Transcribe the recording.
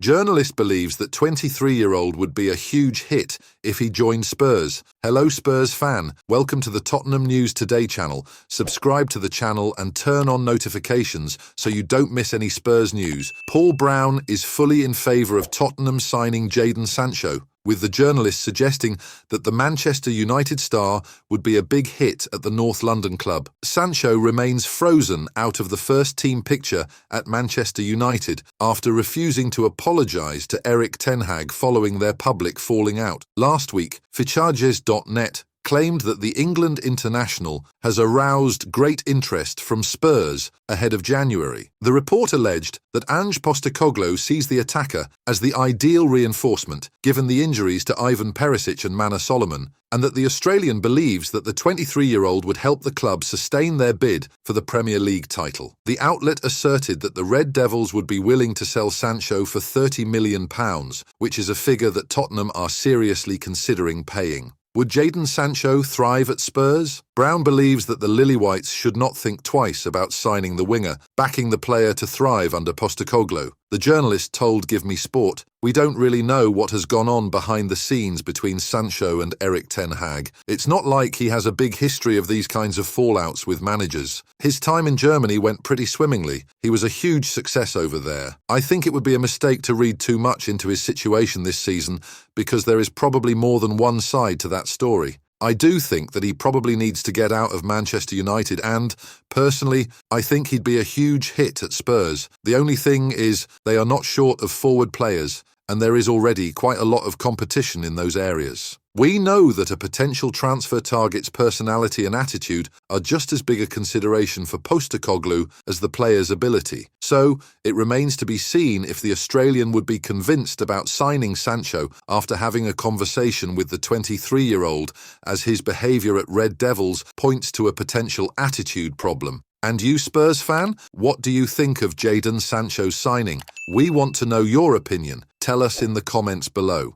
Journalist believes that 23-year-old would be a huge hit if he joined Spurs. Hello Spurs fan, welcome to the Tottenham News Today channel. Subscribe to the channel and turn on notifications so you don't miss any Spurs news. Paul Brown is fully in favour of Tottenham signing Jadon Sancho, with the journalist suggesting that the Manchester United star would be a big hit at the North London club. Sancho remains frozen out of the first-team picture at Manchester United after refusing to apologise to Erik ten Hag following their public falling out. Last week, Fichajes.net claimed that the England international has aroused great interest from Spurs ahead of January. The report alleged that Ange Postecoglou sees the attacker as the ideal reinforcement given the injuries to Ivan Perisic and Mana Solomon, and that the Australian believes that the 23-year-old would help the club sustain their bid for the Premier League title. The outlet asserted that the Red Devils would be willing to sell Sancho for £30 million, which is a figure that Tottenham are seriously considering paying. Would Jadon Sancho thrive at Spurs? Brown believes that the Lily-Whites should not think twice about signing the winger, backing the player to thrive under Postecoglou. The journalist told Give Me Sport, "We don't really know what has gone on behind the scenes between Sancho and Erik ten Hag. It's not like he has a big history of these kinds of fallouts with managers. His time in Germany went pretty swimmingly. He was a huge success over there. I think it would be a mistake to read too much into his situation this season because there is probably more than one side to that story. I do think that he probably needs to get out of Manchester United and, personally, I think he'd be a huge hit at Spurs. The only thing is they are not short of forward players, and there is already quite a lot of competition in those areas. We know that a potential transfer target's personality and attitude are just as big a consideration for Postecoglou as the player's ability. So, it remains to be seen if the Australian would be convinced about signing Sancho after having a conversation with the 23-year-old, as his behaviour at Red Devils points to a potential attitude problem. And you, Spurs fan, what do you think of Jadon Sancho's signing? We want to know your opinion. Tell us in the comments below.